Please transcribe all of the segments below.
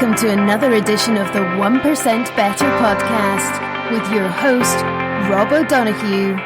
Welcome to another edition of the 1% Better podcast with your host, Rob O'Donoghue.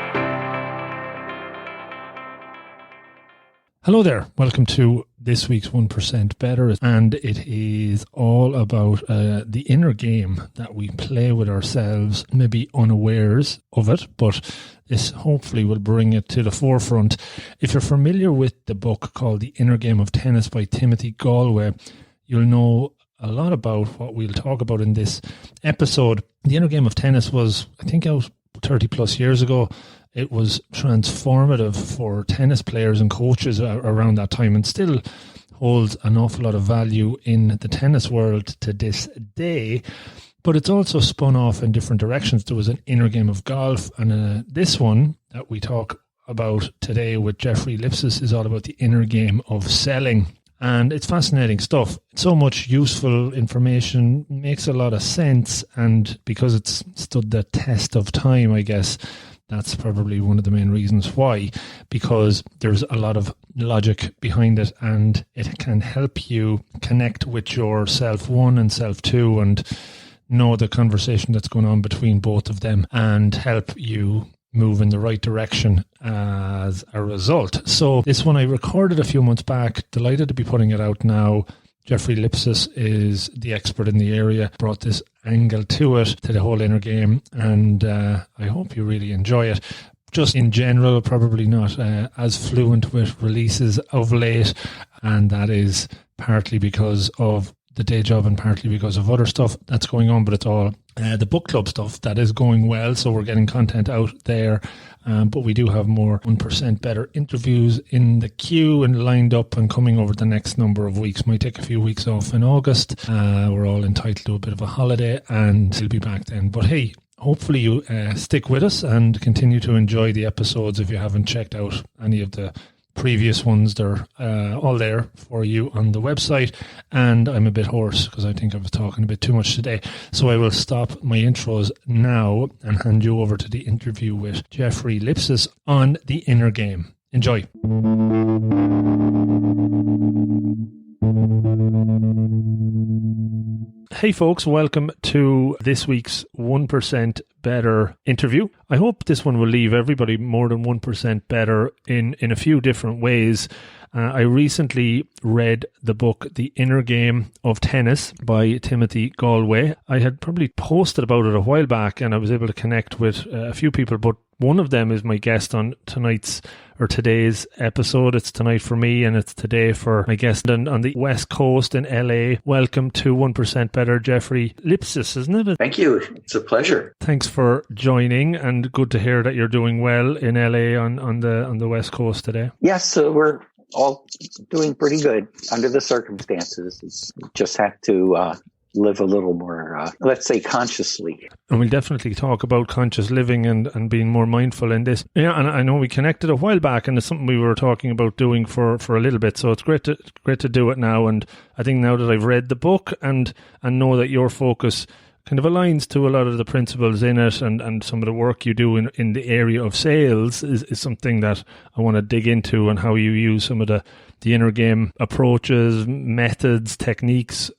Hello there. Welcome to this week's 1% Better, and it is all about the inner game that we play with ourselves, maybe unawares of it, but this hopefully will bring it to the forefront. If you're familiar with the book called The Inner Game of Tennis by Tim Gallwey, you'll know a lot about what we'll talk about in this episode. The Inner Game of Tennis was, I think, out 30 plus years ago. It was transformative for tennis players and coaches around that time, and still holds an awful lot of value in the tennis world to this day. But it's also spun off in different directions. There was an inner game of golf, and this one that we talk about today with Jeffrey Lipsius is all about the inner game of selling. And it's fascinating stuff. So much useful information, makes a lot of sense, and because it's stood the test of time, I guess, that's probably one of the main reasons why, because there's a lot of logic behind it, and it can help you connect with your self one and self two and know the conversation that's going on between both of them and help you move in the right direction as a result. So this one I recorded a few months back, delighted to be putting it out now. Jeffrey Lipsius is the expert in the area, brought this angle to it, to the whole inner game, and I hope you really enjoy it. Just in general, probably not as fluent with releases of late, and that is partly because of the day job and partly because of other stuff that's going on, but it's all the book club stuff that is going well, so we're getting content out there. But we do have more 1% Better interviews in the queue and lined up and coming over the next number of weeks. Might take a few weeks off in August. We're all entitled to a bit of a holiday, and we'll be back then. But hey, hopefully you stick with us and continue to enjoy the episodes. If you haven't checked out any of the previous ones, they're all there for you on the website. And I'm a bit hoarse because I think I was talking a bit too much today, so I will stop my intros now and hand you over to the interview with Jeffrey Lipsius on the inner game. Enjoy. Hey folks, welcome to this week's 1% Better interview. I hope this one will leave everybody more than 1% better in a few different ways. I recently read the book The Inner Game of Tennis by Tim Gallwey. I had probably posted about it a while back, and I was able to connect with a few people, but one of them is my guest on today's episode. It's tonight for me, and it's today for my guest on the West Coast in LA. Welcome to 1% Better, Jeffrey Lipsius, isn't it? Thank you. It's a pleasure. Thanks for joining, and good to hear that you're doing well in LA on the West Coast today. Yes, we're all doing pretty good under the circumstances. Just have to live a little more, let's say, consciously. And we'll definitely talk about conscious living and being more mindful in this. Yeah, and I know we connected a while back, and it's something we were talking about doing for a little bit. So it's great to do it now. And I think now that I've read the book and know that your focus kind of aligns to a lot of the principles in it, and some of the work you do in the area of sales is something that I want to dig into, and how you use some of the inner game approaches, methods, techniques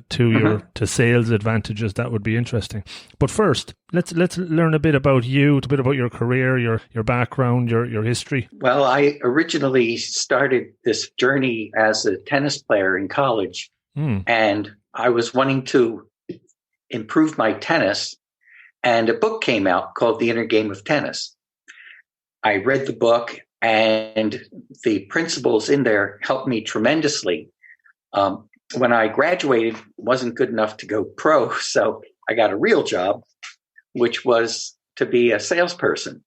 to sales advantages. That would be interesting. But first, let's learn a bit about you, a bit about your career, your background, your history. Well, I originally started this journey as a tennis player in college, and I was wanting to improve my tennis, and a book came out called The Inner Game of Tennis. I read the book, and the principles in there helped me tremendously. When I graduated, it wasn't good enough to go pro, so I got a real job, which was to be a salesperson.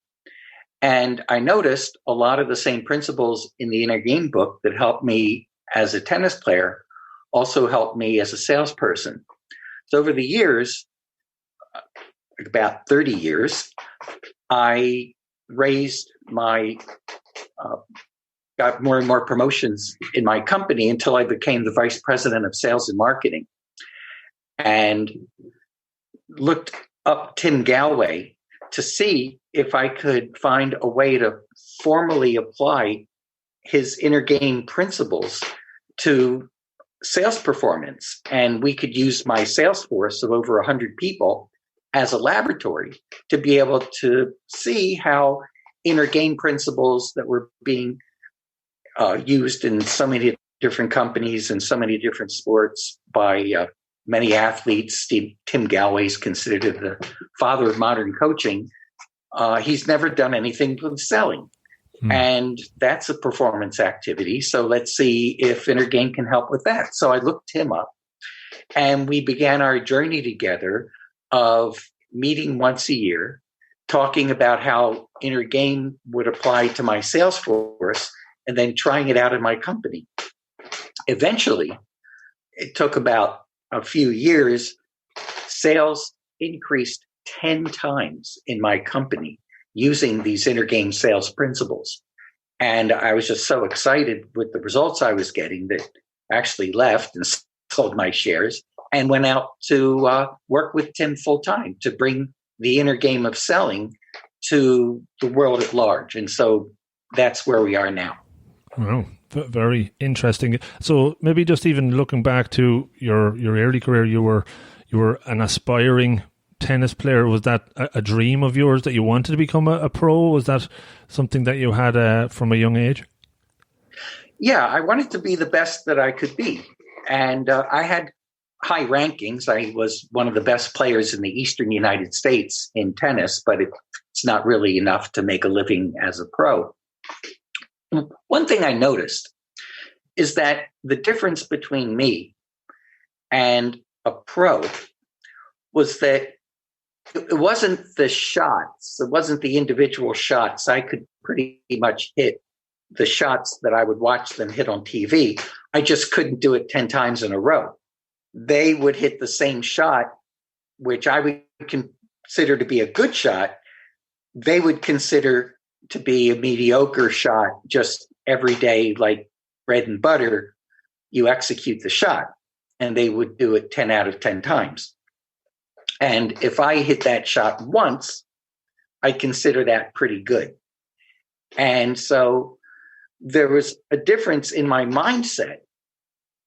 And I noticed a lot of the same principles in the Inner Game book that helped me as a tennis player also helped me as a salesperson. So over the years, about 30 years, I raised got more and more promotions in my company until I became the vice president of sales and marketing, and looked up Tim Gallwey to see if I could find a way to formally apply his inner game principles to sales performance. And we could use my sales force of over 100 people as a laboratory to be able to see how inner game principles that were being used in so many different companies and so many different sports by many athletes. Tim Gallwey is considered the father of modern coaching. He's never done anything with selling. And that's a performance activity. So let's see if inner game can help with that. So I looked him up and we began our journey together of meeting once a year, talking about how inner game would apply to my sales force and then trying it out in my company. Eventually, it took about a few years, sales increased 10 times in my company using these inner game sales principles. And I was just so excited with the results I was getting that I actually left and sold my shares and went out to work with Tim full time to bring the inner game of selling to the world at large. And so that's where we are now. Wow, very interesting. So maybe just even looking back to your early career, you were an aspiring tennis player. Was that a dream of yours that you wanted to become a pro? Was that something that you had from a young age? Yeah, I wanted to be the best that I could be. And I had high rankings. I was one of the best players in the Eastern United States in tennis, but it's not really enough to make a living as a pro. One thing I noticed is that the difference between me and a pro was that it wasn't the shots. It wasn't the individual shots. I could pretty much hit the shots that I would watch them hit on TV. I just couldn't do it 10 times in a row. They would hit the same shot, which I would consider to be a good shot. They would consider to be a mediocre shot. Just every day, like bread and butter, you execute the shot. And they would do it 10 out of 10 times. And if I hit that shot once, I consider that pretty good. And so there was a difference in my mindset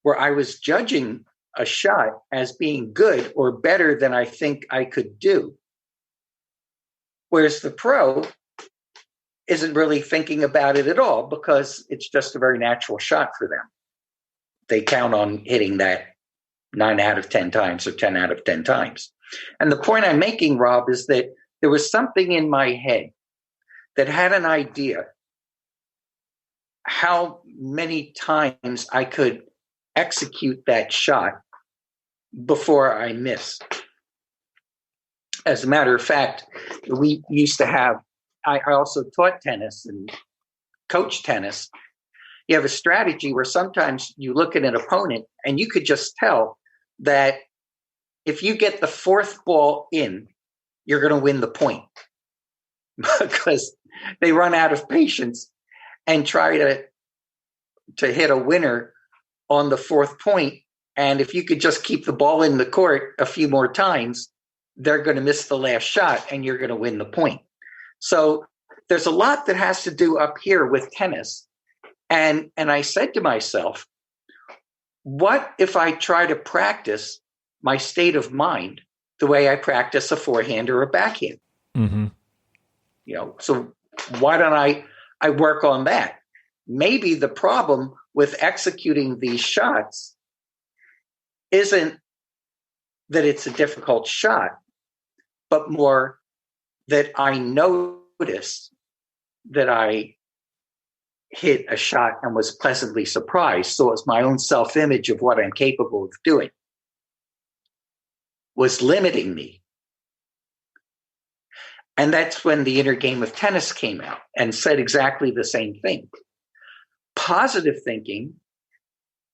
where I was judging a shot as being good or better than I think I could do. Whereas the pro isn't really thinking about it at all because it's just a very natural shot for them. They count on hitting that 9 out of 10 times or 10 out of 10 times. And the point I'm making, Rob, is that there was something in my head that had an idea how many times I could execute that shot before I missed. As a matter of fact, we used to have, I also taught tennis and coached tennis. You have a strategy where sometimes you look at an opponent and you could just tell that if you get the fourth ball in, you're going to win the point because they run out of patience and try to hit a winner on the fourth point. And if you could just keep the ball in the court a few more times, they're going to miss the last shot and you're going to win the point. So there's a lot that has to do up here with tennis. And I said to myself, what if I try to practice my state of mind the way I practice a forehand or a backhand? Mm-hmm. So why don't I work on that? Maybe the problem with executing these shots isn't that it's a difficult shot, but more that I noticed that I hit a shot and was pleasantly surprised. So it's my own self-image of what I'm capable of doing was limiting me. And that's when the inner game of tennis came out and said exactly the same thing. Positive thinking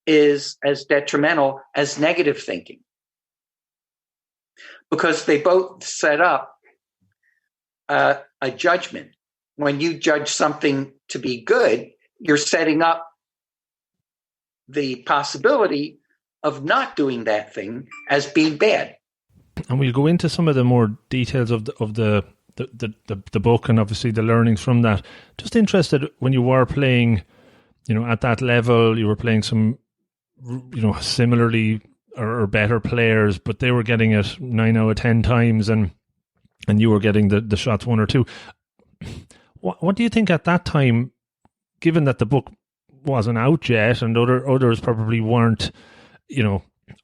is as detrimental as negative thinking because they both set up a judgment. When you judge something to be good, you're setting up the possibility of not doing that thing as being bad. And we'll go into some of the more details of the book and obviously the learnings from that. Just interested, when you were playing, at that level, you were playing some similarly or better players, but they were getting it 9 out of 10 times, and you were getting the shots 1 or 2. What do you think at that time, given that the book wasn't out yet and others probably weren't,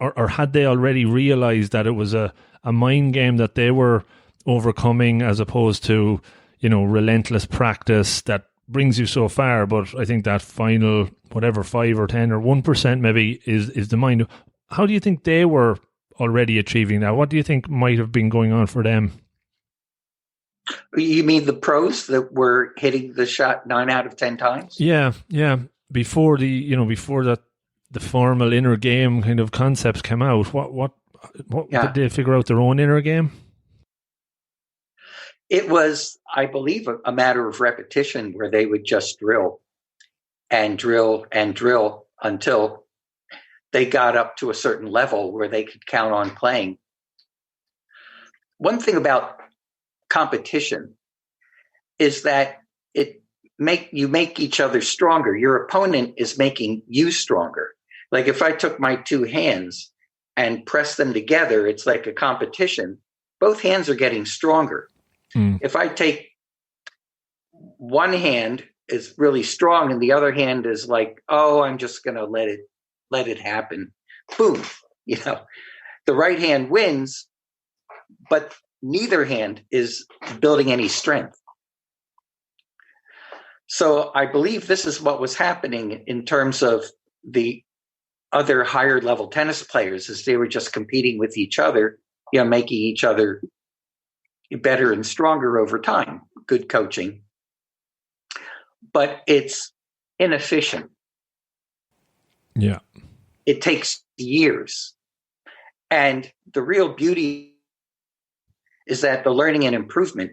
or had they already realized that it was a mind game that they were overcoming, as opposed to, relentless practice that brings you so far? But I think that final, whatever, 5 or 10 or 1% maybe is the mind. How do you think they were already achieving that? What do you think might have been going on for them? You mean the pros that were hitting the shot 9 out of 10 times? Yeah. Before the formal inner game kind of concepts came out, what did they figure out their own inner game? It was, I believe, a matter of repetition, where they would just drill and drill and drill until they got up to a certain level where they could count on playing. One thing about competition is that you make each other stronger. Your opponent is making you stronger. Like if I took my 2 hands and pressed them together, it's like a competition. Both hands are getting stronger. If I take one hand is really strong and the other hand is like, oh, I'm just going to let it happen. Boom. The right hand wins, but neither hand is building any strength. So I believe this is what was happening in terms of the other higher level tennis players, as they were just competing with each other, making each other better and stronger over time. Good coaching. But it's inefficient. Yeah. It takes years. And the real beauty is that the learning and improvement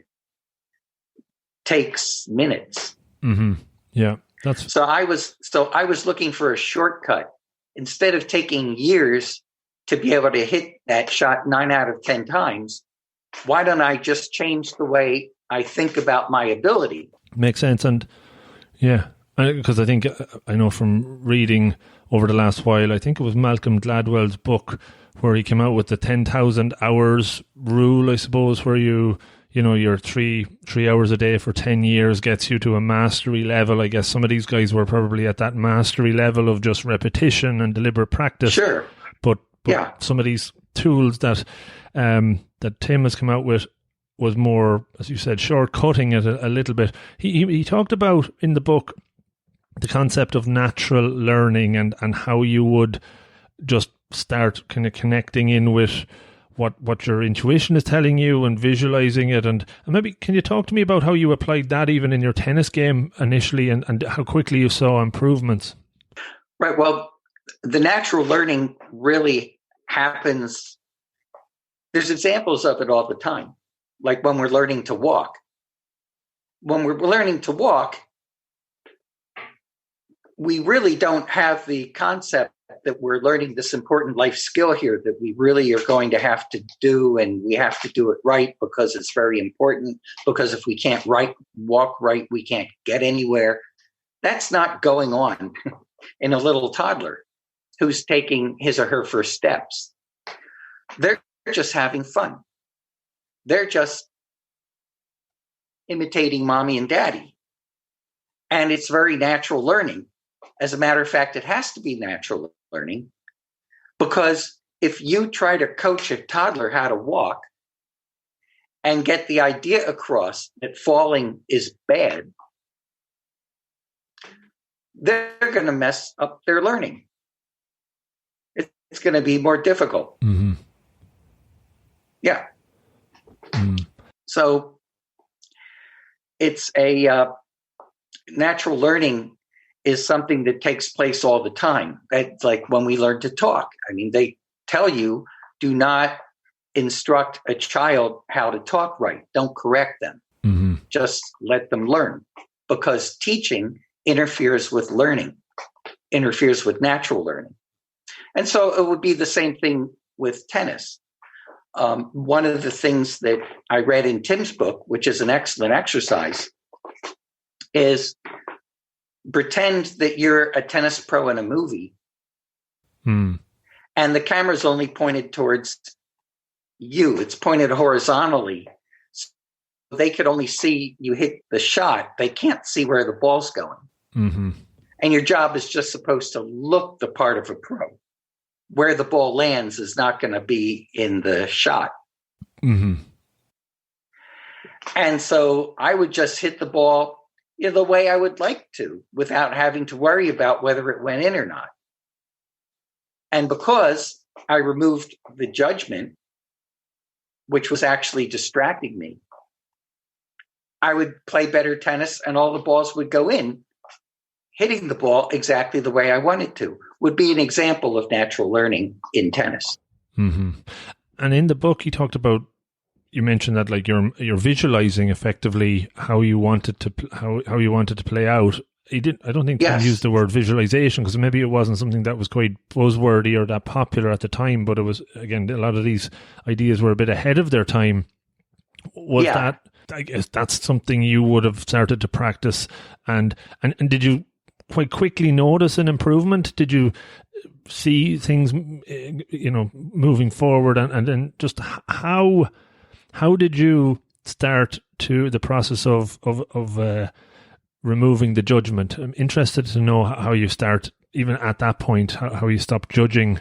takes minutes. Mm-hmm. Yeah. So I was looking for a shortcut. Instead of taking years to be able to hit that shot 9 out of 10 times, why don't I just change the way I think about my ability? Makes sense. And yeah, because I think I know from reading over the last while, I think it was Malcolm Gladwell's book where he came out with the 10,000 hours rule, I suppose, where your 3 hours a day for 10 years gets you to a mastery level. I guess some of these guys were probably at that mastery level of just repetition and deliberate practice. Sure. But yeah, some of these tools that Tim has come out with was more, as you said, shortcutting it a little bit. He talked about in the book the concept of natural learning and how you would just start kind of connecting in with what your intuition is telling you and visualizing it. And maybe can you talk to me about how you applied that even in your tennis game initially and how quickly you saw improvements? Right. Well, the natural learning really happens. There's examples of it all the time. Like when we're learning to walk. When we're learning to walk, we really don't have the concept that we're learning this important life skill here that we really are going to have to do, and we have to do it right because it's very important, because if we can't walk right, we can't get anywhere. That's not going on in a little toddler who's taking his or her first steps. They're just having fun. They're just imitating mommy and daddy. And it's very natural learning. As a matter of fact, it has to be natural learning, because if you try to coach a toddler how to walk and get the idea across that falling is bad, they're going to mess up their learning. It's going to be more difficult. Mm-hmm. Yeah. Mm. So it's a natural learning is something that takes place all the time. It's like when we learn to talk. I mean, they tell you, do not instruct a child how to talk right. Don't correct them. Mm-hmm. Just let them learn, because teaching interferes with learning, interferes with natural learning. And so it would be the same thing with tennis. One of the things that I read in Tim's book, which is an excellent exercise, is pretend that you're a tennis pro in a movie Mm. And the camera's only pointed towards you. It's pointed horizontally. So they could only see you hit the shot. They can't see where the ball's going. Mm-hmm. And your job is just supposed to look the part of a pro. Where the ball lands is not going to be in the shot. Mm-hmm. And so I would just hit the ball the way I would like to without having to worry about whether it went in or not. And because I removed the judgment, which was actually distracting me, I would play better tennis and all the balls would go in, hitting the ball exactly the way I wanted to. Would be an example of natural learning in tennis. Mm-hmm. And in the book, you mentioned that like you're visualizing effectively how you wanted to how you wanted to play out. I don't think Tim used the word visualization because maybe it wasn't something that was quite buzzwordy or that popular at the time. But it was, again, a lot of these ideas were a bit ahead of their time. That, I guess, that's something you would have started to practice, and did you quite quickly notice an improvement? Did you see things, moving forward, and then just how did you start to the process of removing the judgment? I'm interested to know how you start, even at that point, how you stop judging.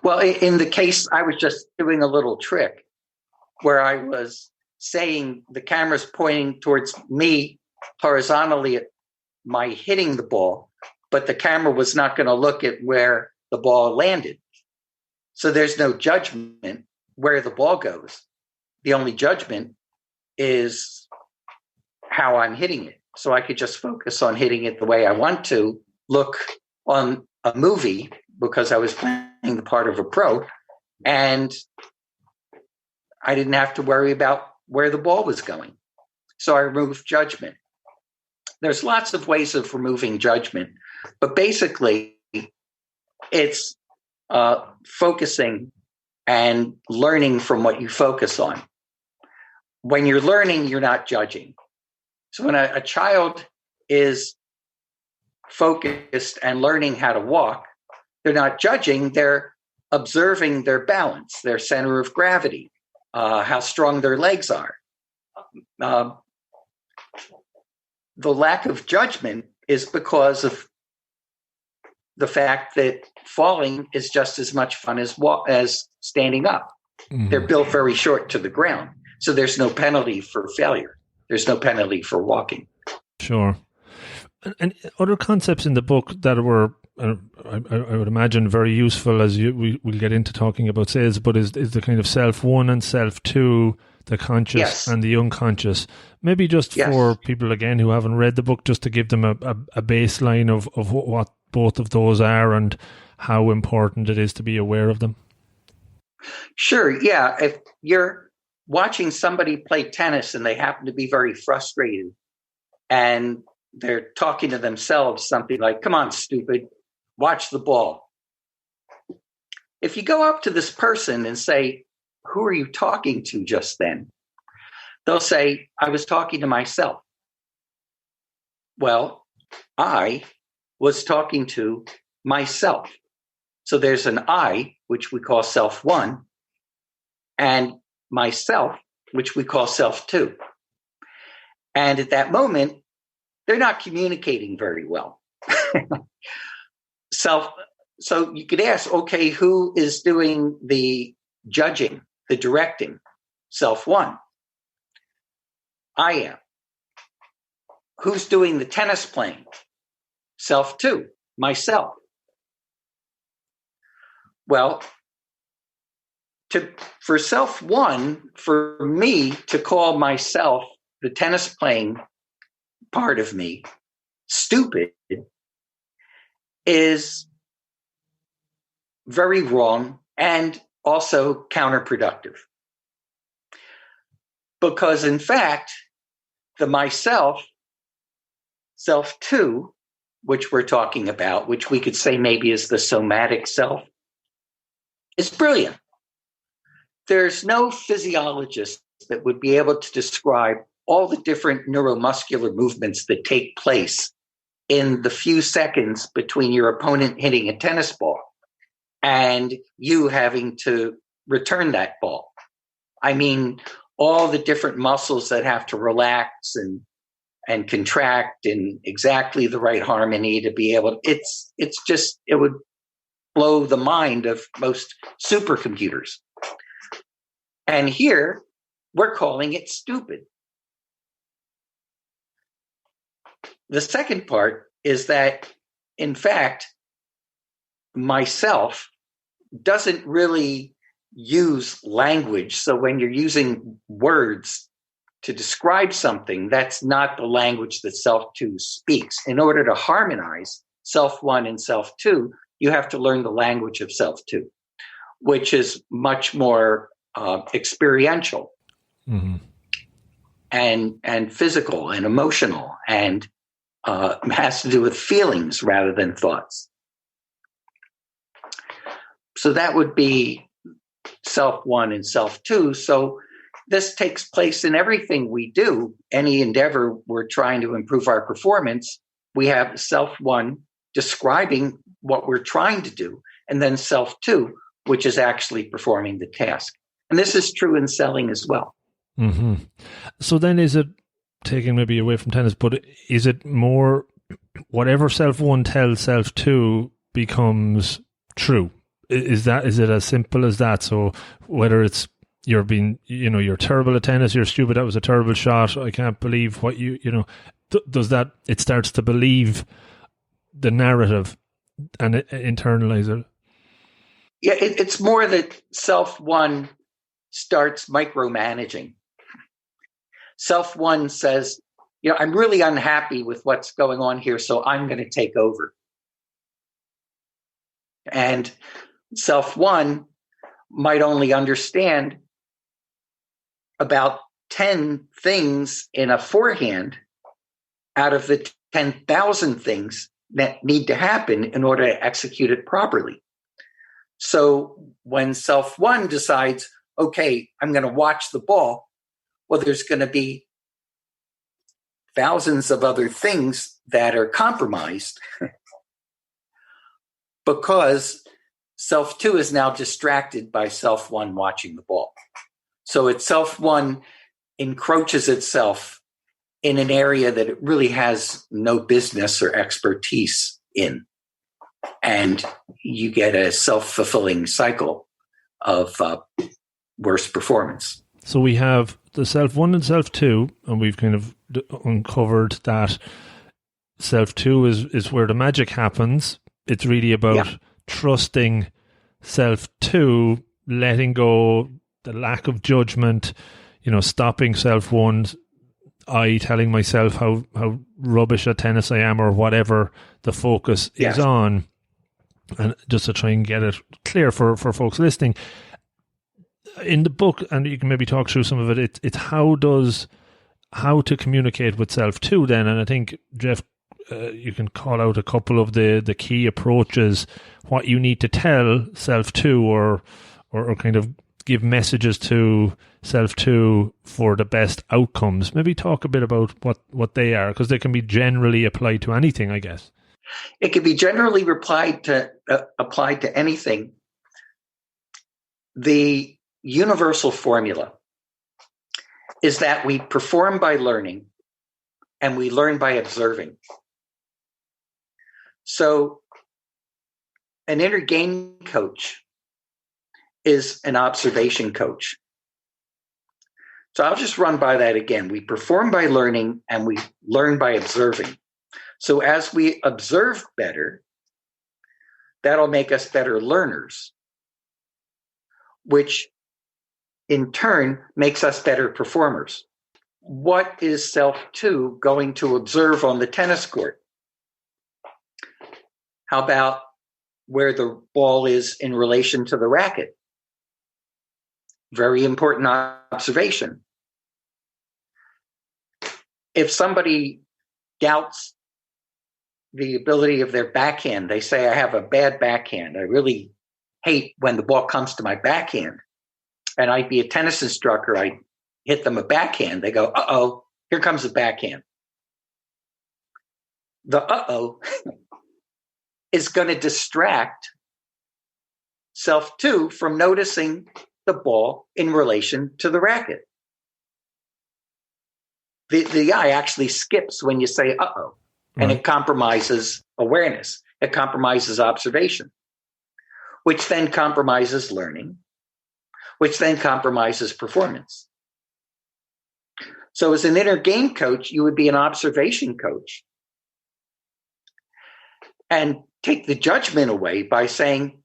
Well, in the case, I was just doing a little trick where I was saying the camera's pointing towards me horizontally at my hitting the ball, but the camera was not going to look at where the ball landed. So there's no judgment where the ball goes. The only judgment is how I'm hitting it. So I could just focus on hitting it the way I want to, look on a movie because I was playing the part of a pro, and I didn't have to worry about where the ball was going. So I removed judgment. There's lots of ways of removing judgment, but basically it's focusing and learning from what you focus on. When you're learning, you're not judging. So when a child is focused and learning how to walk, they're not judging, they're observing their balance, their center of gravity, how strong their legs are. The lack of judgment is because of the fact that falling is just as much fun as standing up. Mm-hmm. They're built very short to the ground, so there's no penalty for failure. There's no penalty for walking. Sure. And other concepts in the book that were, I would imagine, very useful as we'll get into talking about sales, but is the kind of self one and self two, the conscious and the unconscious. Maybe just for people, again, who haven't read the book, just to give them a baseline of what both of those are and how important it is to be aware of them. Sure, yeah. If you're watching somebody play tennis and they happen to be very frustrated and they're talking to themselves something like, "Come on, stupid, watch the ball." If you go up to this person and say, "Who are you talking to just then?" They'll say, "I was talking to myself." Well, I was talking to myself. So there's an I, which we call self one, and myself, which we call self two. And at that moment, they're not communicating very well. So you could ask, okay, who is doing the judging, the directing? Self one. I am. Who's doing the tennis playing? Self two, myself. Well, for self one, for me to call myself, the tennis playing part of me, stupid, is very wrong and also counterproductive. Because in fact, the myself, self two, which we're talking about, which we could say maybe is the somatic self, is brilliant. There's no physiologist that would be able to describe all the different neuromuscular movements that take place in the few seconds between your opponent hitting a tennis ball and you having to return that ball. I mean, all the different muscles that have to relax and contract in exactly the right harmony to be able to, it would blow the mind of most supercomputers. And here we're calling it stupid. The second part is that, in fact, myself doesn't really use language. So when you're using words to describe something, that's not the language that Self 2 speaks. In order to harmonize Self 1 and Self 2, you have to learn the language of Self 2, which is much more experiential and physical and emotional, and has to do with feelings rather than thoughts. So that would be Self 1 and Self 2. So this takes place in everything we do. Any endeavor we're trying to improve our performance, we have Self 1 describing what we're trying to do, and then Self 2, which is actually performing the task. And this is true in selling as well. Mm-hmm. So then is it, taking maybe away from tennis, but is it more whatever Self 1 tells Self 2 becomes true? Is it as simple as that? So whether it's you're terrible at tennis, you're stupid, that was a terrible shot, I can't believe what does that, it starts to believe the narrative and internalize it? Yeah, it's more that Self 1 starts micromanaging. Self 1 says, I'm really unhappy with what's going on here, so I'm going to take over. And Self 1 might only understand about 10 things in a forehand out of the 10,000 things that need to happen in order to execute it properly. So when Self 1 decides, okay, I'm going to watch the ball, well, there's going to be thousands of other things that are compromised because Self 2 is now distracted by Self 1 watching the ball. So it's Self 1 encroaches itself in an area that it really has no business or expertise in. And you get a self-fulfilling cycle of worse performance. So we have the Self 1 and Self 2, and we've kind of uncovered that Self 2 is where the magic happens. It's really about trusting Self 2, letting go, the lack of judgment, stopping Self 1's telling myself how rubbish at tennis I am, or whatever the focus is on. And just to try and get it clear for folks listening, in the book, and you can maybe talk through some of it, it's how to communicate with Self 2 then. And I think, Jeff, you can call out a couple of the key approaches, what you need to tell Self 2 or kind of give messages to Self 2 for the best outcomes. Maybe talk a bit about what they are, because they can be generally applied to anything, I guess. It can be generally applied to anything. The universal formula is that we perform by learning and we learn by observing. So an inner game coach is an observation coach. So I'll just run by that again. We perform by learning and we learn by observing. So as we observe better, that'll make us better learners, which in turn makes us better performers. What is Self 2 going to observe on the tennis court? How about where the ball is in relation to the racket? Very important observation. If somebody doubts the ability of their backhand, they say, I have a bad backhand. I really hate when the ball comes to my backhand. And I'd be a tennis instructor. I'd hit them a backhand. They go, uh-oh, here comes the backhand. The uh-oh is going to distract self 2 from noticing the ball in relation to the racket. The eye actually skips when you say, uh-oh, and it compromises awareness. It compromises observation, which then compromises learning, which then compromises performance. So as an inner game coach, you would be an observation coach and take the judgment away by saying,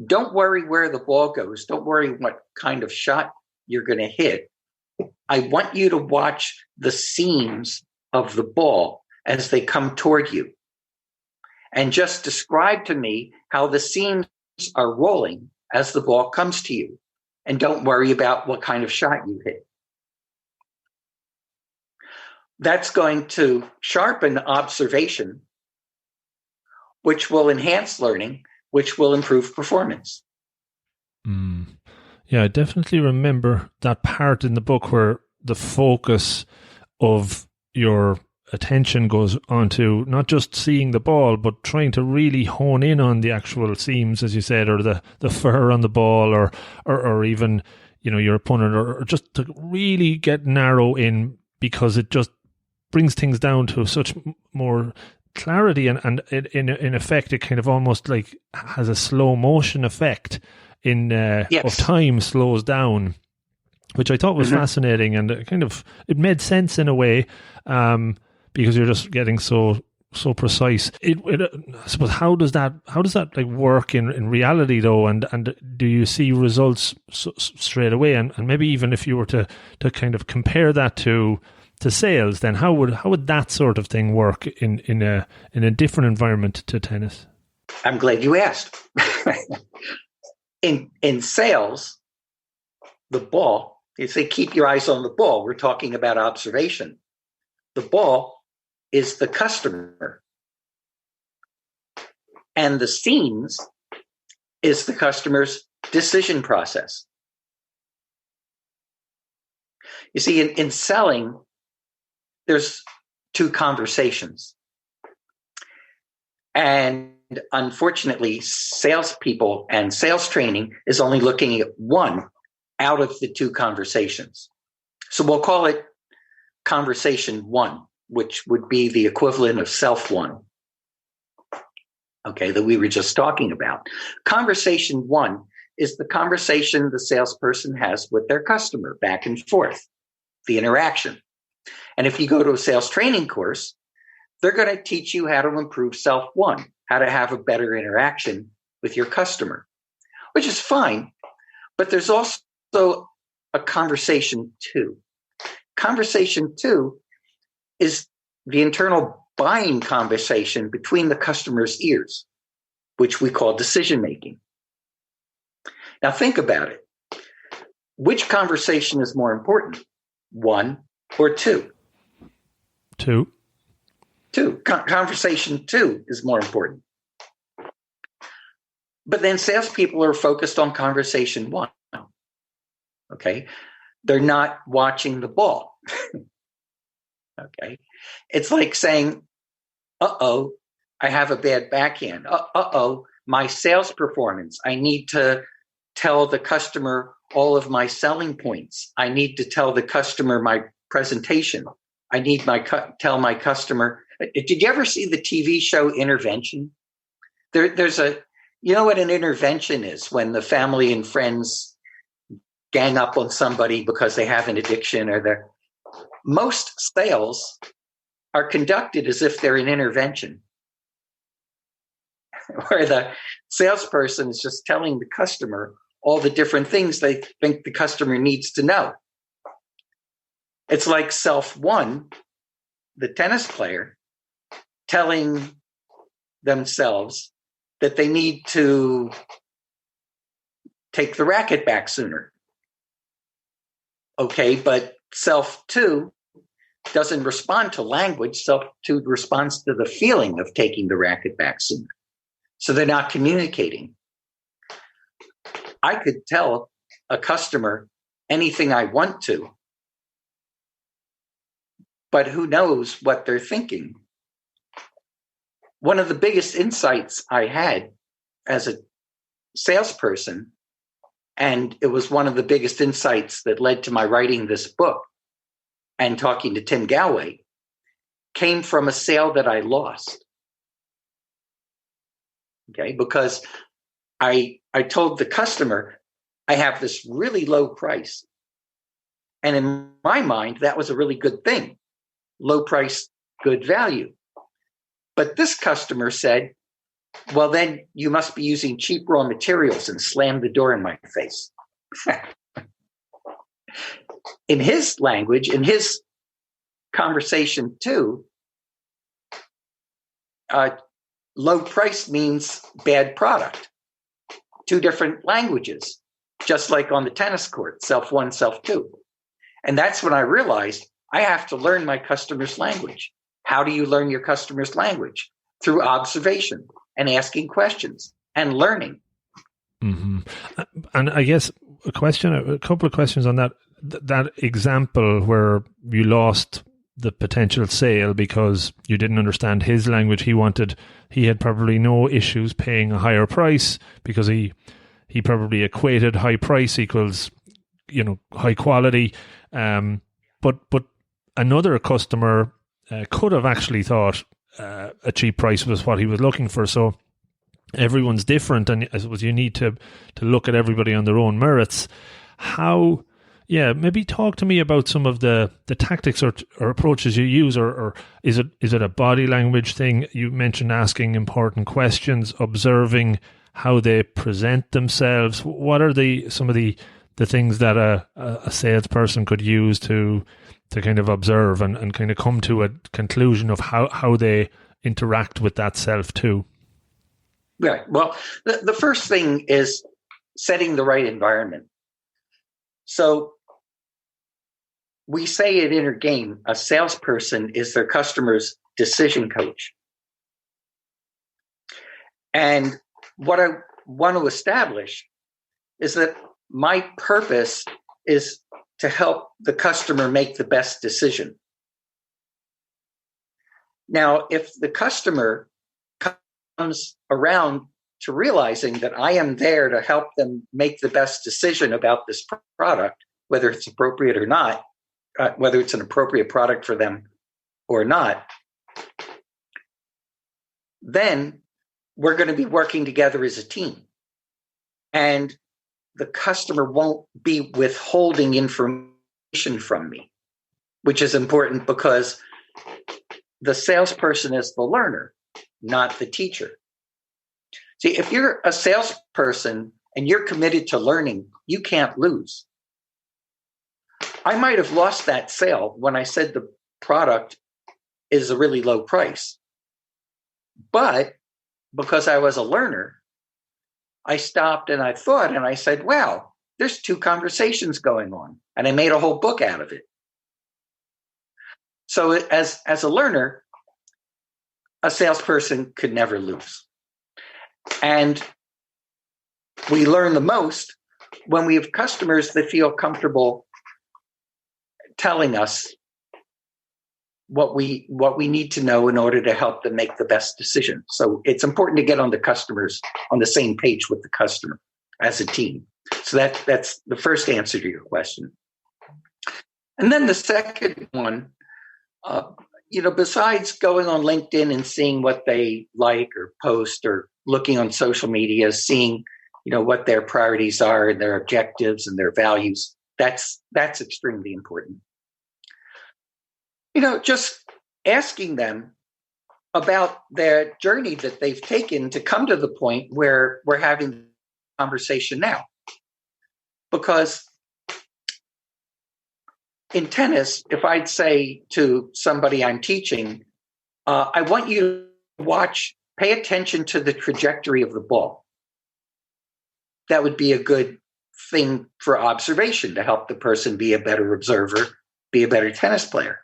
don't worry where the ball goes. Don't worry what kind of shot you're going to hit. I want you to watch the seams of the ball as they come toward you. And just describe to me how the seams are rolling as the ball comes to you. And don't worry about what kind of shot you hit. That's going to sharpen observation, which will enhance learning, which will improve performance. Yeah, I definitely remember that part in the book where the focus of your attention goes onto not just seeing the ball, but trying to really hone in on the actual seams, as you said, or the fur on the ball, or even, you know, your opponent, or just to really get narrow in, because it just brings things down to such more clarity, and in effect, it kind of almost like has a slow motion effect of time slows down, which I thought was fascinating, and it made sense in a way, because you're just getting so precise. I suppose, how does that like work in reality though, and do you see results straight away? And maybe even if you were to kind of compare that to sales, then how would that sort of thing work in a different environment to tennis? I'm glad you asked. In sales, the ball, you say keep your eyes on the ball. We're talking about observation. The ball is the customer, and the seams is the customer's decision process. You see, in selling, there's two conversations. And unfortunately, salespeople and sales training is only looking at one out of the two conversations. So we'll call it conversation 1, which would be the equivalent of self 1. Okay, that we were just talking about. Conversation 1 is the conversation the salesperson has with their customer, back and forth, the interaction. And if you go to a sales training course, they're going to teach you how to improve self 1, how to have a better interaction with your customer, which is fine. But there's also a conversation 2. Conversation 2 is the internal buying conversation between the customer's ears, which we call decision making. Now think about it. Which conversation is more important, 1 or 2? 2. Conversation 2 is more important. But then salespeople are focused on conversation 1. Okay. They're not watching the ball. Okay. It's like saying, uh-oh, I have a bad backhand. Uh-oh, my sales performance. I need to tell the customer all of my selling points. I need to tell the customer my presentation. I need tell my customer. Did you ever see the TV show Intervention? There's you know what an intervention is? When the family and friends gang up on somebody because they have an addiction, or most sales are conducted as if they're an intervention, where the salesperson is just telling the customer all the different things they think the customer needs to know. It's like self 1, the tennis player, telling themselves that they need to take the racket back sooner. Okay, but self 2 doesn't respond to language. Self 2 responds to the feeling of taking the racket back sooner. So they're not communicating. I could tell a customer anything I want to, but who knows what they're thinking? One of the biggest insights I had as a salesperson, and it was one of the biggest insights that led to my writing this book and talking to Tim Gallwey, came from a sale that I lost. Okay, because I told the customer, I have this really low price. And in my mind, that was a really good thing. Low price, good value. But this customer said, well, then you must be using cheap raw materials, and slammed the door in my face. In his language, in his conversation too, low price means bad product. Two different languages, just like on the tennis court, self one, self two. And that's when I realized I have to learn my customer's language. How do you learn your customer's language? Through observation and asking questions and learning. Mm-hmm. And I guess a couple of questions on that. That example where you lost the potential sale because you didn't understand his language. He had probably no issues paying a higher price because he probably equated high price equals, high quality. But another customer could have actually thought a cheap price was what he was looking for. So everyone's different, and I suppose you need to look at everybody on their own merits. Maybe talk to me about some of the tactics or approaches you use, or is it a body language thing? You mentioned asking important questions, observing how they present themselves. What are some of the things that a salesperson could use to kind of observe and kind of come to a conclusion of how they interact with that self too? Right. Well, the first thing is setting the right environment. So we say at Inner Game, a salesperson is their customer's decision coach. And what I want to establish is that my purpose is to help the customer make the best decision. Now, if the customer comes around to realizing that I am there to help them make the best decision about this product, whether it's appropriate or not, whether it's an appropriate product for them or not, then we're going to be working together as a team. And the customer won't be withholding information from me, which is important because the salesperson is the learner, not the teacher. See, if you're a salesperson and you're committed to learning, you can't lose. I might have lost that sale when I said the product is a really low price. But because I was a learner, I stopped and I thought and I said, wow, there's two conversations going on. And I made a whole book out of it. So as a learner, a salesperson could never lose. And we learn the most when we have customers that feel comfortable telling us what we need to know in order to help them make the best decision. So it's important to get on the same page with the customer as a team. So that's the first answer to your question. And then the second one, besides going on LinkedIn and seeing what they like or post, or looking on social media, seeing, what their priorities are and their objectives and their values, that's extremely important. Just asking them about their journey that they've taken to come to the point where we're having the conversation now. Because in tennis, if I'd say to somebody I'm teaching, I want you to pay attention to the trajectory of the ball. That would be a good thing for observation to help the person be a better observer, be a better tennis player.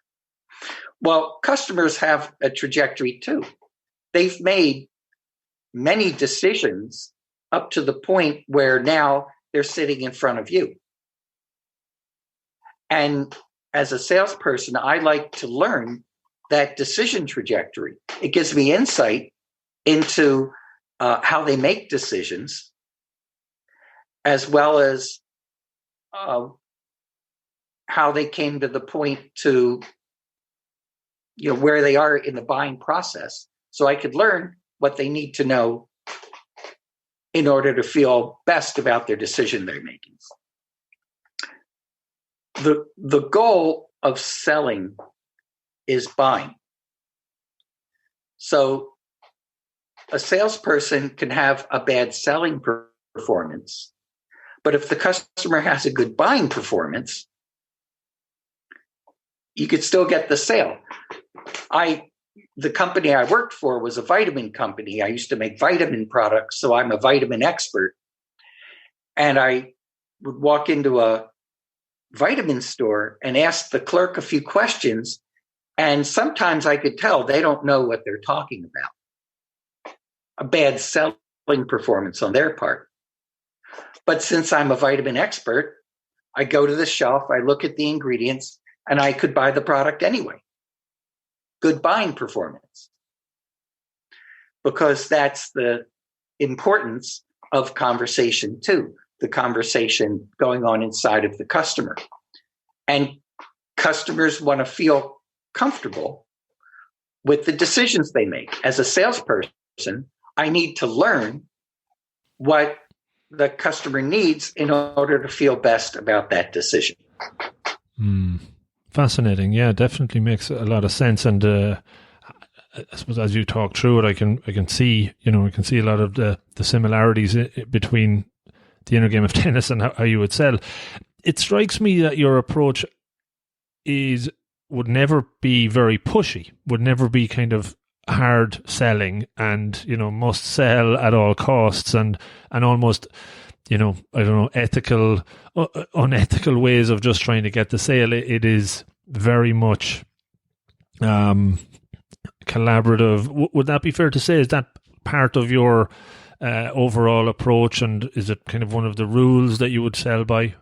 Well, customers have a trajectory too. They've made many decisions up to the point where now they're sitting in front of you. And as a salesperson, I like to learn that decision trajectory. It gives me insight into how they make decisions as well as how they came to the point to, where they are in the buying process. So I could learn what they need to know in order to feel best about their decision they're making. The goal of selling is buying. So a salesperson can have a bad selling performance, but if the customer has a good buying performance, you could still get the sale. The company I worked for was a vitamin company. I used to make vitamin products, so I'm a vitamin expert. And I would walk into a vitamin store and ask the clerk a few questions, and sometimes I could tell they don't know what they're talking about. A bad selling performance on their part. But since I'm a vitamin expert, I go to the shelf, I look at the ingredients, and I could buy the product anyway. Good buying performance. Because that's the importance of conversation too. The conversation going on inside of the customer. And customers want to feel comfortable with the decisions they make. As a salesperson, I need to learn what the customer needs in order to feel best about that decision. Fascinating. Yeah, definitely makes a lot of sense. And I suppose as you talk through it, I can see, I can see a lot of the similarities between the inner game of tennis and how you would sell. It strikes me that your approach would never be very pushy, would never be kind of hard selling and, must sell at all costs and almost, ethical, unethical ways of just trying to get the sale. It is very much collaborative. Would that be fair to say? Is that part of your overall approach, and is it kind of one of the rules that you would sell by?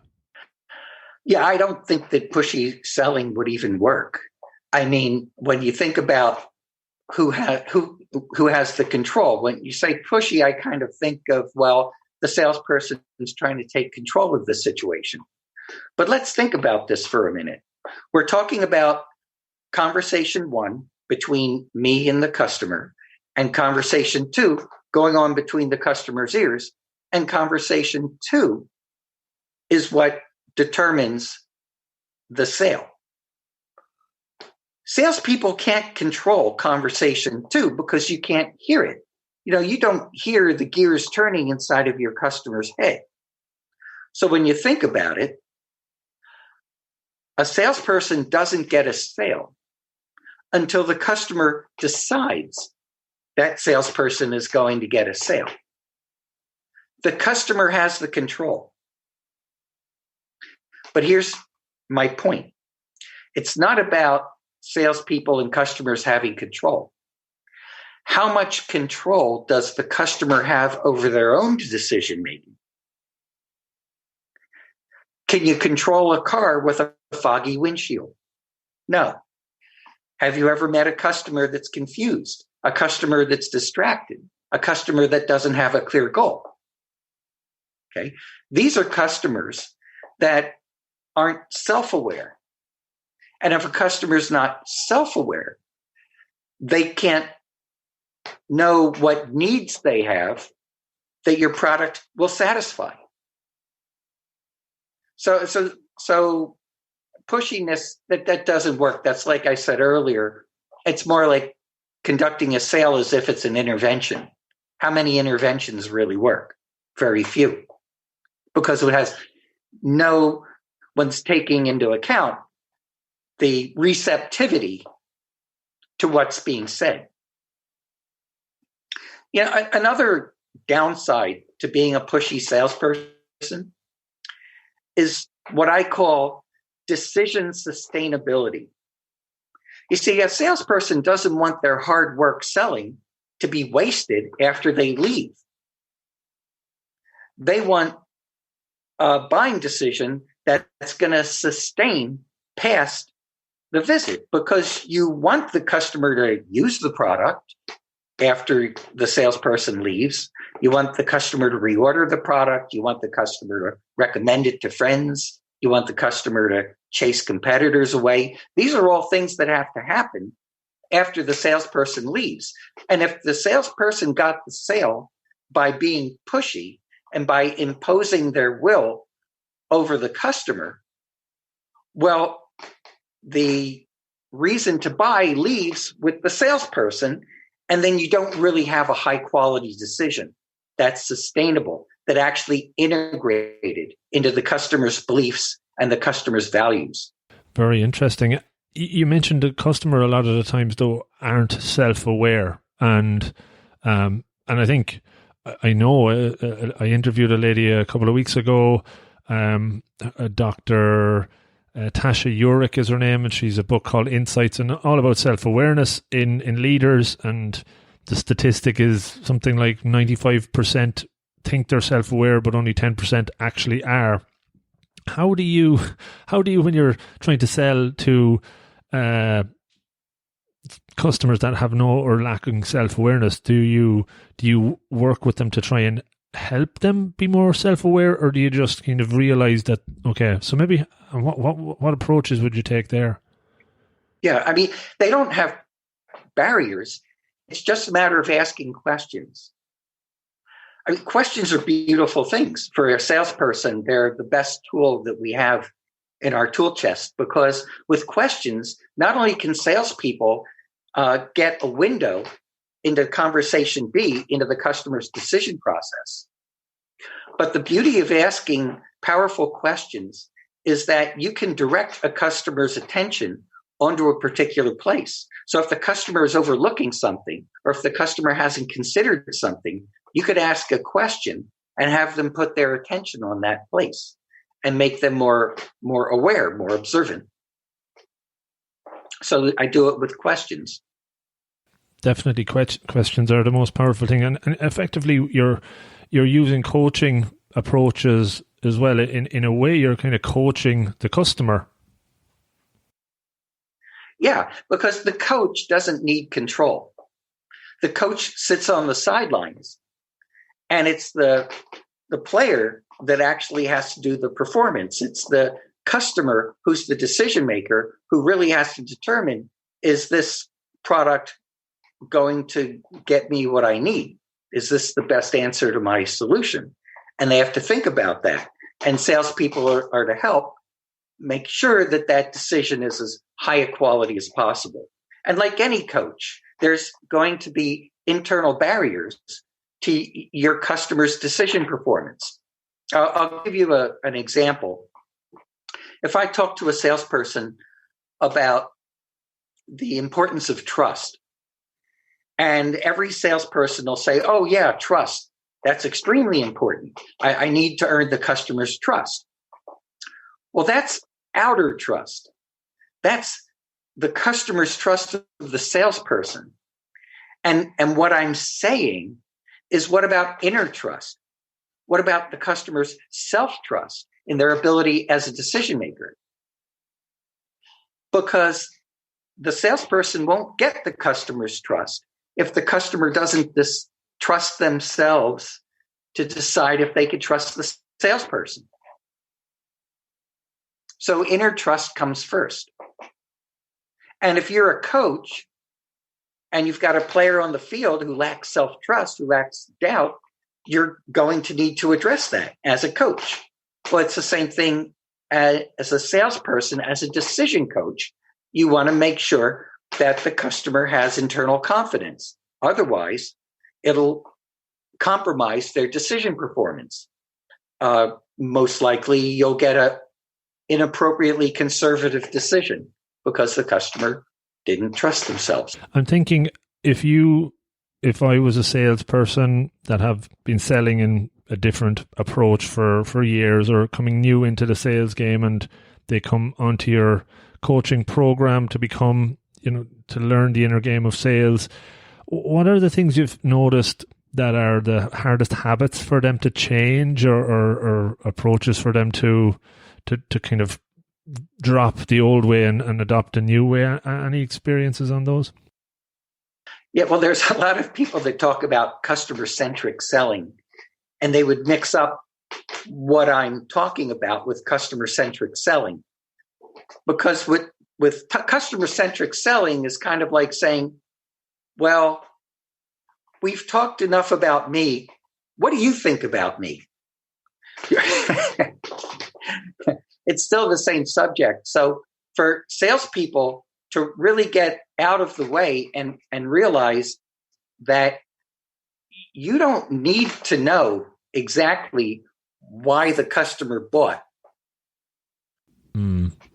Yeah, I don't think that pushy selling would even work. I mean, when you think about who has the control, when you say pushy, I kind of think of, the salesperson is trying to take control of the situation. But let's think about this for a minute. We're talking about conversation one between me and the customer, and conversation two going on between the customer's ears, and conversation two is what determines the sale. Salespeople can't control conversation two because you can't hear it. You don't hear the gears turning inside of your customer's head. So when you think about it, a salesperson doesn't get a sale until the customer decides that salesperson is going to get a sale. The customer has the control. But here's my point. It's not about salespeople and customers having control. How much control does the customer have over their own decision making? Can you control a car with a foggy windshield? No. Have you ever met a customer that's confused, a customer that's distracted, a customer that doesn't have a clear goal? Okay. These are customers that aren't self-aware. And if a customer is not self-aware, they can't know what needs they have that your product will satisfy. So pushiness, that doesn't work. That's, like I said earlier, it's more like conducting a sale as if it's an intervention. How many interventions really work? Very few. Because it has no one's taking into account the receptivity to what's being said. Another downside to being a pushy salesperson is what I call decision sustainability. You see, a salesperson doesn't want their hard work selling to be wasted after they leave. They want a buying decision that's going to sustain past the visit, because you want the customer to use the product. after the salesperson leaves. You want the customer to reorder the product. You want the customer to recommend it to friends. You want the customer to chase competitors away. These are all things that have to happen after the salesperson leaves. And if the salesperson got the sale by being pushy and by imposing their will over the customer, well, the reason to buy leaves with the salesperson, and then you don't really have a high quality decision that's sustainable, that actually integrated into the customer's beliefs and the customer's values. Very interesting. You mentioned the customer a lot of the times, though, aren't self-aware. And I think, I know, I interviewed a lady a couple of weeks ago, Dr. Tasha Urich is her name, and she's a book called Insights, and all about self-awareness in leaders. And the statistic is something like 95% think they're self-aware, but only 10% actually are. How do you, when you're trying to sell to customers that have no or lacking self-awareness, do you work with them to try and help them be more self-aware, or do you just kind of realize that, okay, so maybe what approaches would you take there? Yeah, I mean, they don't have barriers. It's just a matter of asking questions. I mean, questions are beautiful things. For a salesperson, they're the best tool that we have in our tool chest, because with questions, not only can salespeople get a window into conversation B, into the customer's decision process, but the beauty of asking powerful questions is that you can direct a customer's attention onto a particular place. So if the customer is overlooking something, or if the customer hasn't considered something, you could ask a question and have them put their attention on that place and make them more aware, more observant. So I do it with questions. Definitely, questions are the most powerful thing, and effectively you're using coaching approaches as well. In a way, you're kind of coaching the customer. Yeah, because the coach doesn't need control. The coach sits on the sidelines, and it's the player that actually has to do the performance. It's the customer who's the decision maker who really has to determine, is this product going to get me what I need? Is this the best answer to my solution? And they have to think about that. And salespeople are to help make sure that that decision is as high a quality as possible. And like any coach, there's going to be internal barriers to your customer's decision performance. I'll give you an example. If I talk to a salesperson about the importance of trust, and every salesperson will say, oh yeah, trust, that's extremely important. I need to earn the customer's trust. Well, that's outer trust. That's the customer's trust of the salesperson. And what I'm saying is, what about inner trust? What about the customer's self-trust in their ability as a decision maker? Because the salesperson won't get the customer's trust if the customer doesn't trust themselves to decide if they could trust the salesperson. So inner trust comes first. And if you're a coach and you've got a player on the field who lacks self-trust, who lacks doubt, you're going to need to address that as a coach. Well, it's the same thing as a salesperson, as a decision coach. You want to make sure that the customer has internal confidence. Otherwise, it'll compromise their decision performance. Most likely, you'll get an inappropriately conservative decision because the customer didn't trust themselves. I'm thinking, if I was a salesperson that have been selling in a different approach for years, or coming new into the sales game, and they come onto your coaching program to become, to learn the inner game of sales, what are the things you've noticed that are the hardest habits for them to change, or approaches for them to kind of drop the old way and adopt a new way? Any experiences on those? Yeah, well, there's a lot of people that talk about customer-centric selling, and they would mix up what I'm talking about with customer-centric selling. Because with customer-centric selling is kind of like saying, well, we've talked enough about me. What do you think about me? It's still the same subject. So for salespeople to really get out of the way and realize that you don't need to know exactly why the customer bought.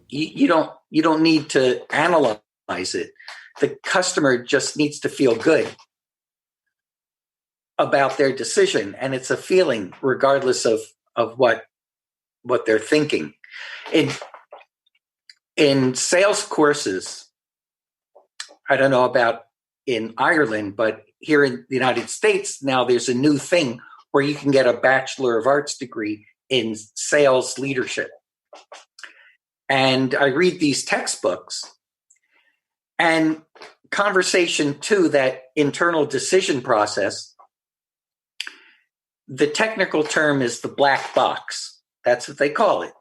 You don't need to analyze it. The customer just needs to feel good about their decision, and it's a feeling regardless of what they're thinking. In sales courses, I don't know about in Ireland, but here in the United States now there's a new thing where you can get a Bachelor of Arts degree in sales leadership. And I read these textbooks, and conversation 2, that internal decision process, the technical term is the black box. That's what they call it.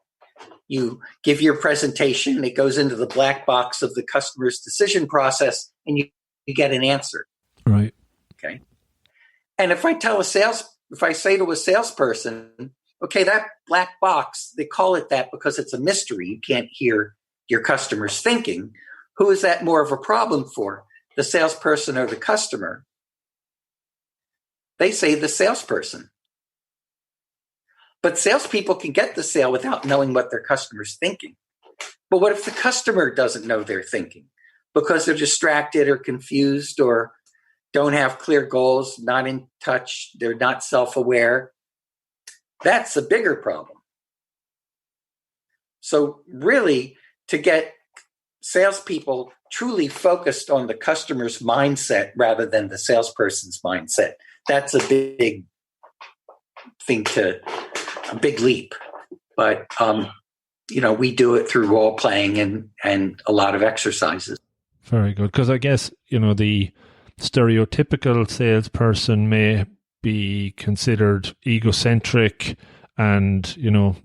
You give your presentation, it goes into the black box of the customer's decision process, and you get an answer. Right. Okay. And if I say to a salesperson, okay, that black box, they call it that because it's a mystery. You can't hear your customer's thinking. Who is that more of a problem for, the salesperson or the customer? They say the salesperson. But salespeople can get the sale without knowing what their customer's thinking. But what if the customer doesn't know they're thinking because they're distracted or confused or don't have clear goals, not in touch, they're not self-aware? That's a bigger problem. So really, to get salespeople truly focused on the customer's mindset rather than the salesperson's mindset, that's a big thing, a big leap. But, we do it through role playing and a lot of exercises. Very good. Because I guess, the stereotypical salesperson may be considered egocentric and,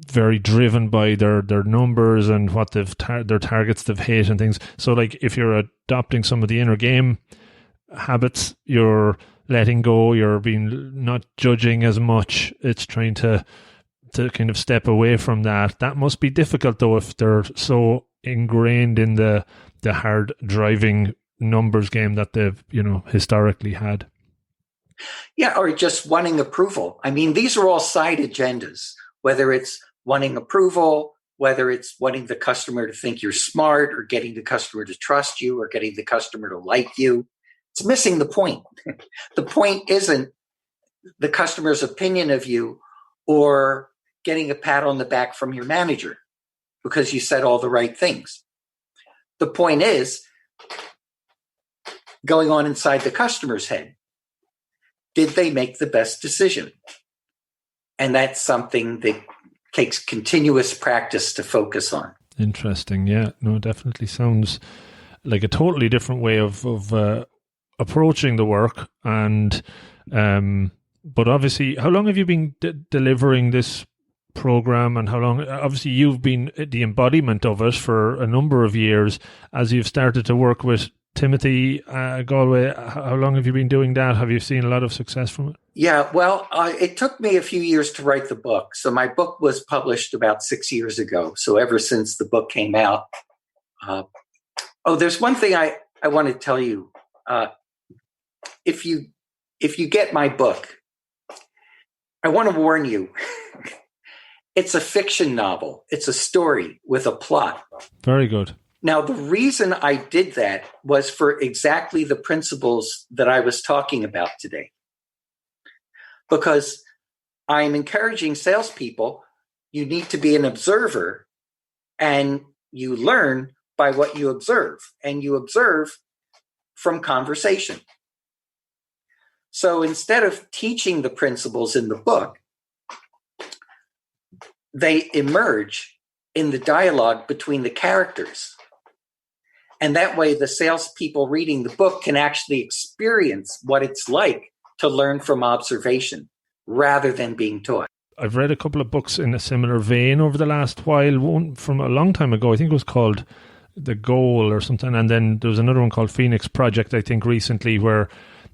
very driven by their numbers and what their targets they've hit and things. So like if you're adopting some of the inner game habits, you're letting go, you're not judging as much. It's trying to kind of step away from that. That must be difficult though if they're so ingrained in the hard driving numbers game that they've, historically had. Yeah, or just wanting approval. I mean, these are all side agendas, whether it's wanting approval, whether it's wanting the customer to think you're smart or getting the customer to trust you or getting the customer to like you. It's missing the point. The point isn't the customer's opinion of you or getting a pat on the back from your manager because you said all the right things. The point is going on inside the customer's head. Did they make the best decision? And that's something that takes continuous practice to focus on. Interesting. Yeah, no, definitely sounds like a totally different way of approaching the work. And but obviously, how long have you been delivering this program, and how long? Obviously, you've been the embodiment of it for a number of years. As you've started to work with Timothy Gallwey, how long have you been doing that? Have you seen a lot of success from it? Yeah, well, it took me a few years to write the book. So my book was published about 6 years ago. So ever since the book came out. There's one thing I want to tell you. If you get my book, I want to warn you. It's a fiction novel. It's a story with a plot. Very good. Now, the reason I did that was for exactly the principles that I was talking about today. Because I'm encouraging salespeople, you need to be an observer, and you learn by what you observe, and you observe from conversation. So instead of teaching the principles in the book, they emerge in the dialogue between the characters. And that way the salespeople reading the book can actually experience what it's like to learn from observation rather than being taught. I've read a couple of books in a similar vein over the last while. One from a long time ago, I think it was called The Goal or something. And then there was another one called Phoenix Project, I think, recently, where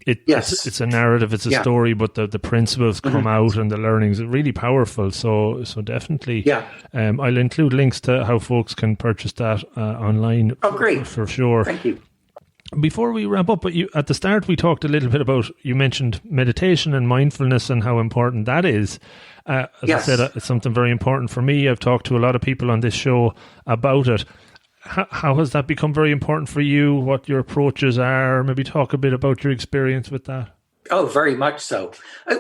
it's a narrative, it's a story, but the principles come out and the learnings are really powerful. So definitely, I'll include links to how folks can purchase that online. Oh, great. For sure. Thank you. Before we wrap up, at the start we talked a little bit about, you mentioned meditation and mindfulness and how important that is. As I said, it's something very important for me. I've talked to a lot of people on this show about it. How has that become very important for you? What your approaches are? Maybe talk a bit about your experience with that. Oh, very much so.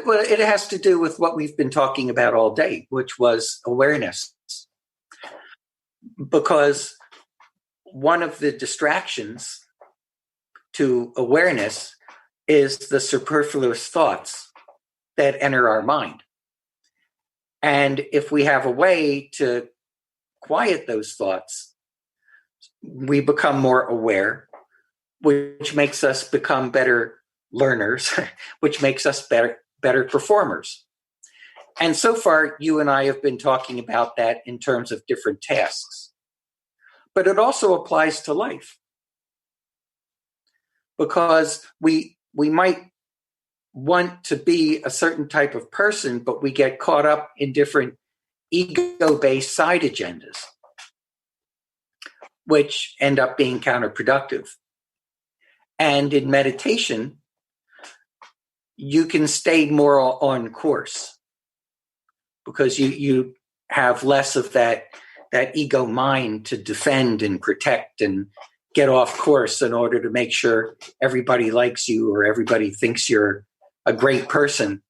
Well, it has to do with what we've been talking about all day, which was awareness. Because one of the distractions to awareness is the superfluous thoughts that enter our mind. And if we have a way to quiet those thoughts, we become more aware, which makes us become better learners, which makes us better performers. And so far, you and I have been talking about that in terms of different tasks. But it also applies to life. Because we might want to be a certain type of person, but we get caught up in different ego-based side agendas, which end up being counterproductive. And in meditation, you can stay more on course because you have less of that ego mind to defend and protect and get off course in order to make sure everybody likes you or everybody thinks you're a great person.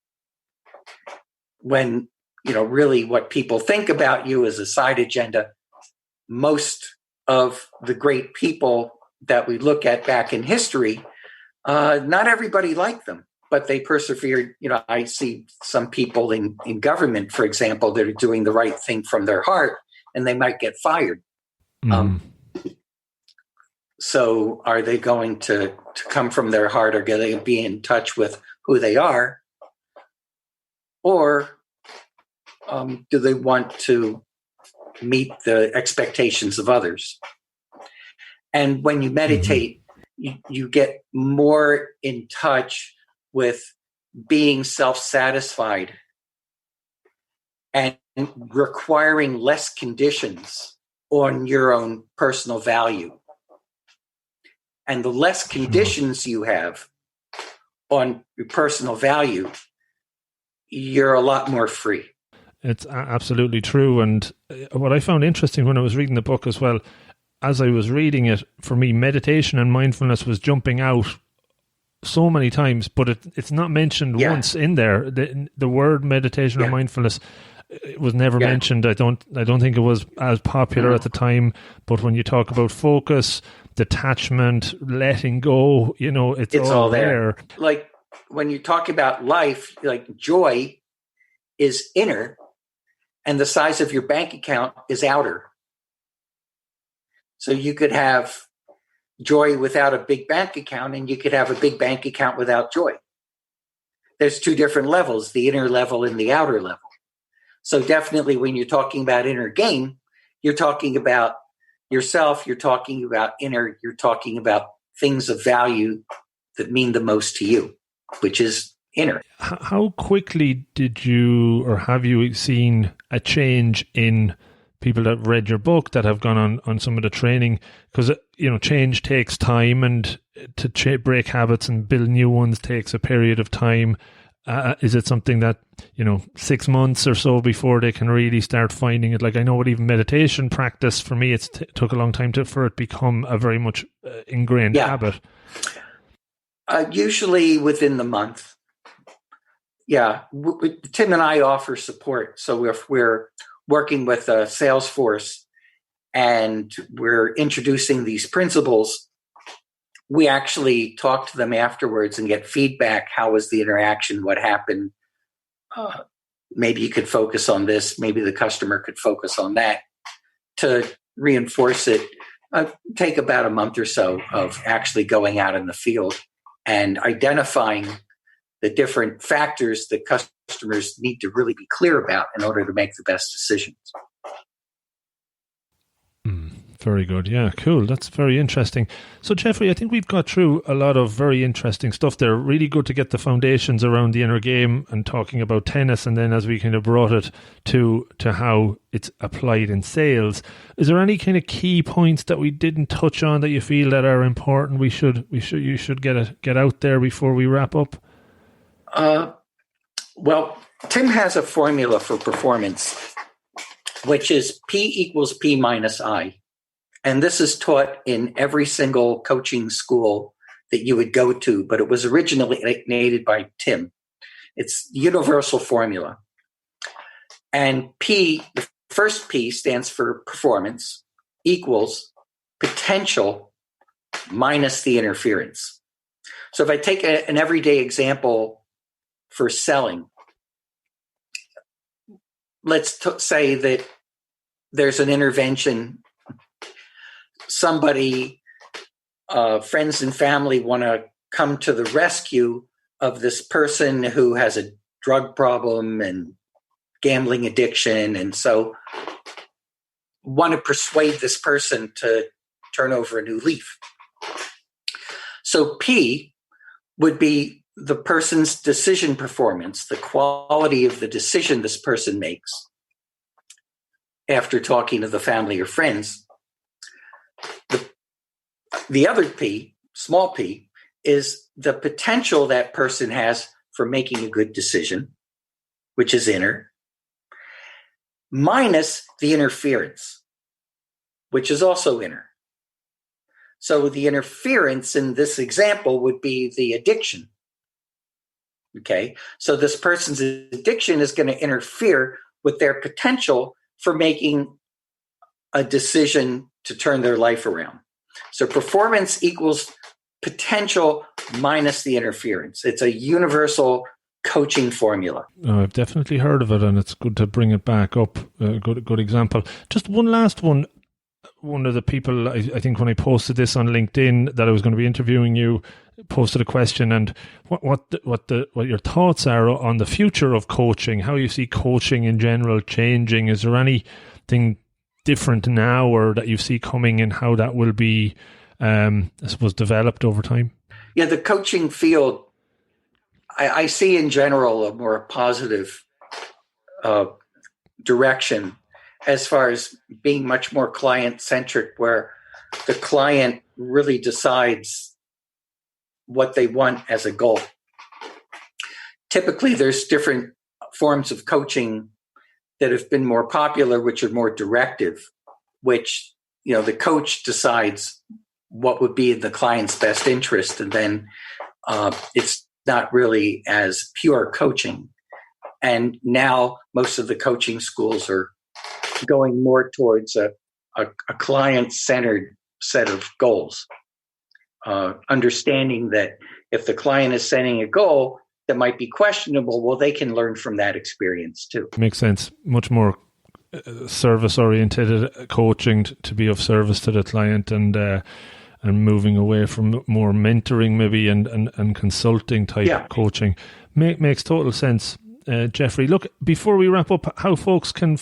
When, really what people think about you is a side agenda. Most of the great people that we look at back in history, not everybody liked them, but they persevered. I see some people in government, for example, that are doing the right thing from their heart, and they might get fired. So are they going to come from their heart, or going to be in touch with who they are? Or do they want to meet the expectations of others? And when you meditate, you get more in touch with being self-satisfied and requiring less conditions on your own personal value. And the less conditions you have on your personal value, you're a lot more free. It's absolutely true. And what I found interesting when I was reading the book as well, as I was reading it, for me, meditation and mindfulness was jumping out so many times, but it's not mentioned once in there. The word meditation or mindfulness, it was never mentioned. I don't think it was as popular at the time. But when you talk about focus, detachment, letting go, it's all there. Like when you talk about life, like joy is inner and the size of your bank account is outer. So you could have joy without a big bank account, and you could have a big bank account without joy. There's two different levels, the inner level and the outer level. So definitely when you're talking about inner game, you're talking about yourself, you're talking about inner, you're talking about things of value that mean the most to you, which is inner. How quickly did you, or have you seen a change in people that read your book, that have gone on some of the training? Because, change takes time, and to break habits and build new ones takes a period of time. Is it something that, 6 months or so before they can really start finding it? Like, I know with even meditation practice, for me, it took a long time for it become a very much ingrained habit. Usually within the month. Yeah. Tim and I offer support. So if we're working with a sales force and we're introducing these principles, we actually talk to them afterwards and get feedback. How was the interaction? What happened? Maybe you could focus on this. Maybe the customer could focus on that, to reinforce it take about a month or so of actually going out in the field and identifying the different factors that customers need to really be clear about in order to make the best decisions. Very good. Yeah, cool. That's very interesting. So, Jeffrey, I think we've got through a lot of very interesting stuff there. Really good to get the foundations around the inner game and talking about tennis, and then as we kind of brought it to how it's applied in sales. Is there any kind of key points that we didn't touch on that you feel that are important? You should get out there before we wrap up. Well, Tim has a formula for performance, which is P equals P minus I. And this is taught in every single coaching school that you would go to, but it was originally created by Tim. It's the universal formula. And P, the first P stands for performance, equals potential minus the interference. So if I take an everyday example for selling, let's say that there's an intervention. Somebody, friends and family want to come to the rescue of this person who has a drug problem and gambling addiction, and so want to persuade this person to turn over a new leaf. So P would be the person's decision performance, the quality of the decision this person makes after talking to the family or friends. The other P, small p, is the potential that person has for making a good decision, which is inner, minus the interference, which is also inner. So the interference in this example would be the addiction. Okay, so this person's addiction is going to interfere with their potential for making a decision to turn their life around. So performance equals potential minus the interference. It's a universal coaching formula. I've definitely heard of it, and it's good to bring it back up. Good example. Just one last one. One of the people, I think when I posted this on LinkedIn that I was going to be interviewing you, posted a question, and what your thoughts are on the future of coaching, how you see coaching in general changing. Is there anything different now or that you see coming, and how that will be, I suppose, developed over time? Yeah, the coaching field, I see in general a more positive direction as far as being much more client-centric, where the client really decides what they want as a goal. Typically, there's different forms of coaching that have been more popular, which are more directive, which, the coach decides what would be in the client's best interest, and then it's not really as pure coaching. And now most of the coaching schools are going more towards a client-centered set of goals, understanding that if the client is setting a goal that might be questionable, well, they can learn from that experience too. Makes sense. Much more service-oriented coaching to be of service to the client, and moving away from more mentoring maybe and consulting type coaching. Makes total sense. Jeffrey, look, before we wrap up, how folks can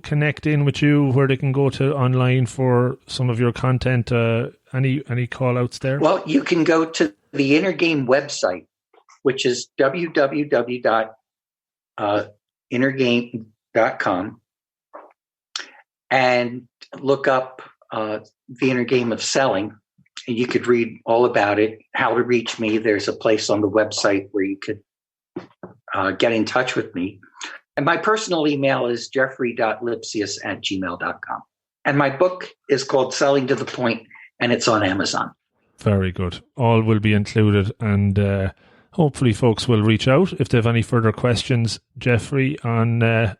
connect in with you, where they can go to online for some of your content, any call outs there? Well, you can go to the Inner Game website, which is www.innergame.com, and look up the Inner Game of Selling. And you could read all about it, how to reach me. There's a place on the website where you could get in touch with me. And my personal email is jeffrey.lipsius@gmail.com. And my book is called Selling to the Point, and it's on Amazon. Very good. All will be included, and hopefully folks will reach out if they have any further questions, Jeffrey, on the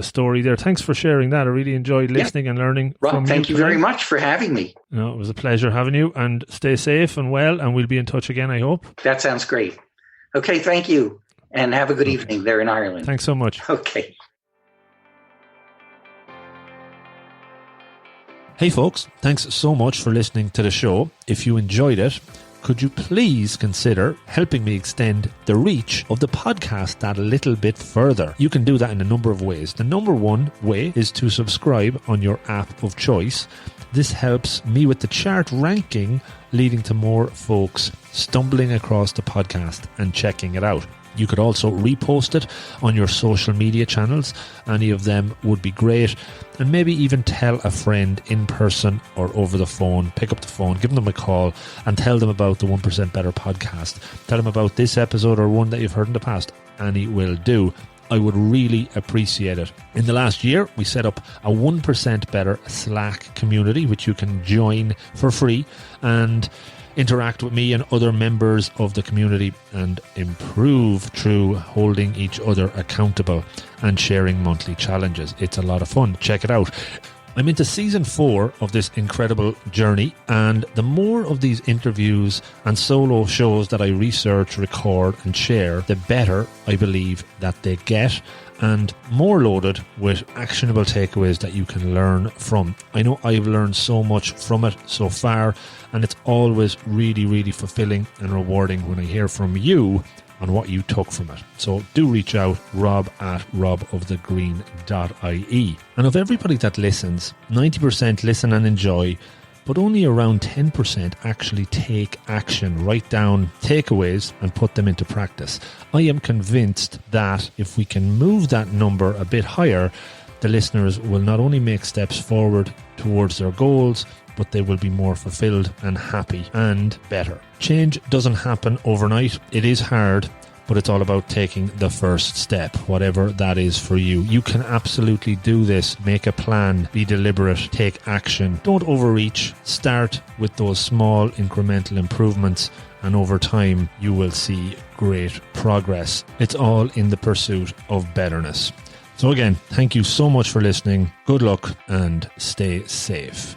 story there. Thanks for sharing that. I really enjoyed listening and learning from you. Thank you very much for having me. No, it was a pleasure having you, and stay safe and well, and we'll be in touch again, I hope. That sounds great. Okay, thank you. And have a good evening there in Ireland. Thanks so much. Okay. Hey folks, thanks so much for listening to the show. If you enjoyed it, could you please consider helping me extend the reach of the podcast that a little bit further? You can do that in a number of ways. The number one way is to subscribe on your app of choice. This helps me with the chart ranking, leading to more folks stumbling across the podcast and checking it out. You could also repost it on your social media channels. Any of them would be great. And maybe even tell a friend in person or over the phone. Pick up the phone, give them a call and tell them about the 1% Better podcast. Tell them about this episode or one that you've heard in the past. Any will do. I would really appreciate it. In the last year, we set up a 1% Better Slack community, which you can join for free and interact with me and other members of the community and improve through holding each other accountable and sharing monthly challenges. It's a lot of fun. Check it out. I'm into season 4 of this incredible journey, and the more of these interviews and solo shows that I research, record and share, the better I believe that they get, and more loaded with actionable takeaways that you can learn from. I know I've learned so much from it so far, and it's always really, really fulfilling and rewarding when I hear from you on what you took from it. So do reach out, rob@robofthegreen.ie. And of everybody that listens, 90% listen and enjoy, but only around 10% actually take action, write down takeaways and put them into practice. I am convinced that if we can move that number a bit higher, the listeners will not only make steps forward towards their goals, but they will be more fulfilled and happy and better. Change doesn't happen overnight. It is hard, but it's all about taking the first step, whatever that is for you. You can absolutely do this. Make a plan, be deliberate, take action. Don't overreach. Start with those small incremental improvements, and over time you will see great progress. It's all in the pursuit of betterness. So again, thank you so much for listening. Good luck and stay safe.